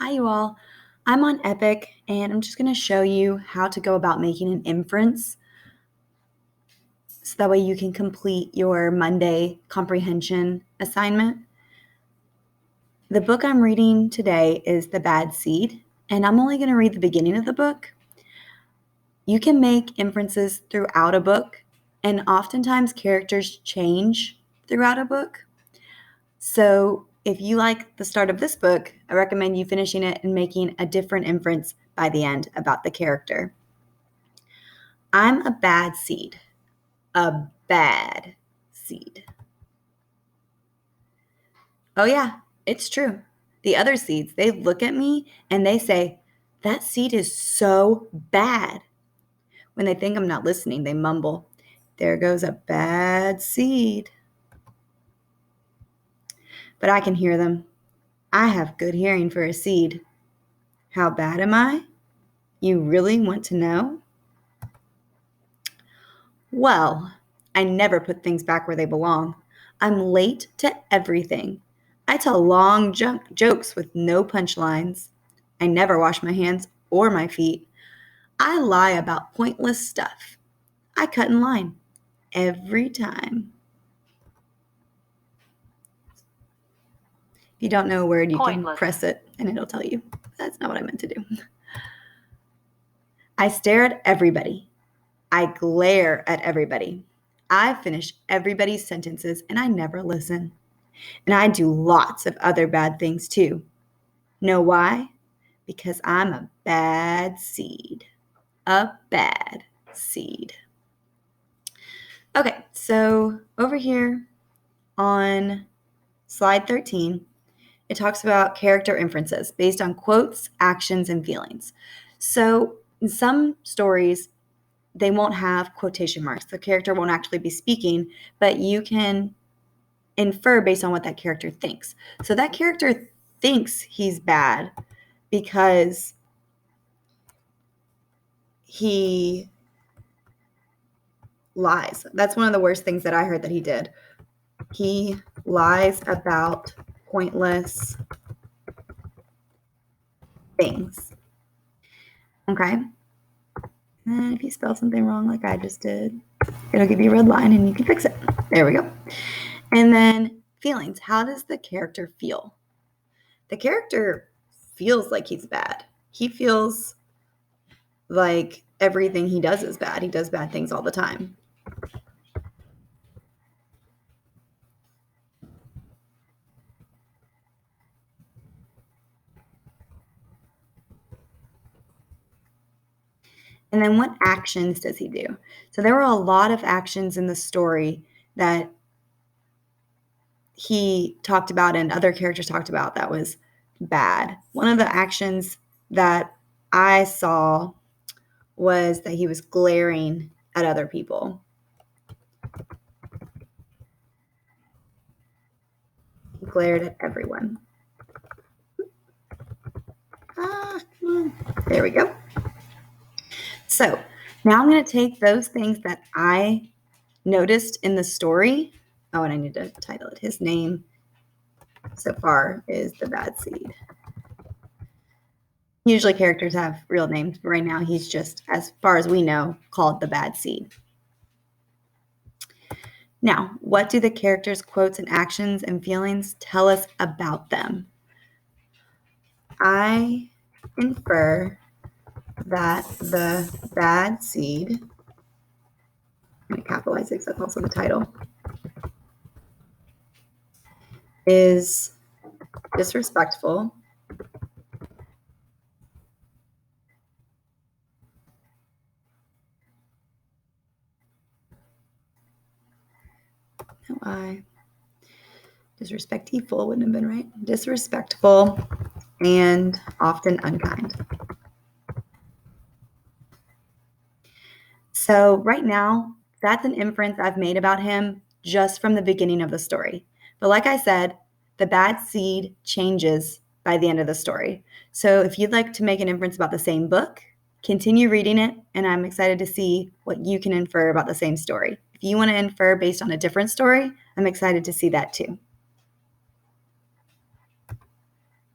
Hi, you all. I'm on Epic, and I'm just going to show you how to go about making an inference so that way you can complete your Monday comprehension assignment. The book I'm reading today is The Bad Seed, and I'm only going to read the beginning of the book. You can make inferences throughout a book, and oftentimes characters change throughout a book. So if you like the start of this book, I recommend you finishing it and making a different inference by the end about the character. I'm a bad seed. A bad seed. Oh, yeah, it's true. The other seeds, they look at me and they say, that seed is so bad. When they think I'm not listening, they mumble, there goes a bad seed. But I can hear them. I have good hearing for a seed. How bad am I? You really want to know? Well, I never put things back where they belong. I'm late to everything. I tell long jokes with no punchlines. I never wash my hands or my feet. I lie about pointless stuff. I cut in line every time. If you don't know a word, you can press it and it'll tell you. That's not what I meant to do. I stare at everybody. I glare at everybody. I finish everybody's sentences and I never listen. And I do lots of other bad things too. Know why? Because I'm a bad seed. A bad seed. Okay, so over here on slide 13, it talks about character inferences based on quotes, actions, and feelings. So in some stories, they won't have quotation marks. The character won't actually be speaking, but you can infer based on what that character thinks. So that character thinks he's bad because he lies. That's one of the worst things that I heard that he did. He lies about pointless things. Okay? And if you spell something wrong like I just did, it'll give you a red line and you can fix it. There we go. And then feelings. How does the character feel? The character feels like he's bad. He feels like everything he does is bad. He does bad things all the time. And then what actions does he do? So there were a lot of actions in the story that he talked about and other characters talked about that was bad. One of the actions that I saw was that he was glaring at other people. He glared at everyone. There we go. So now I'm going to take those things that I noticed in the story. Oh, and I need to title it. His name so far is The Bad Seed. Usually characters have real names, but right now he's just, as far as we know, called The Bad Seed. Now, what do the characters' quotes and actions and feelings tell us about them? I infer that the bad seed, I'm going to capitalize it because that's also the title, is disrespectful, disrespectful wouldn't have been right. Disrespectful and often unkind. So right now, that's an inference I've made about him just from the beginning of the story. But like I said, the bad seed changes by the end of the story. So if you'd like to make an inference about the same book, continue reading it, and I'm excited to see what you can infer about the same story. If you want to infer based on a different story, I'm excited to see that too.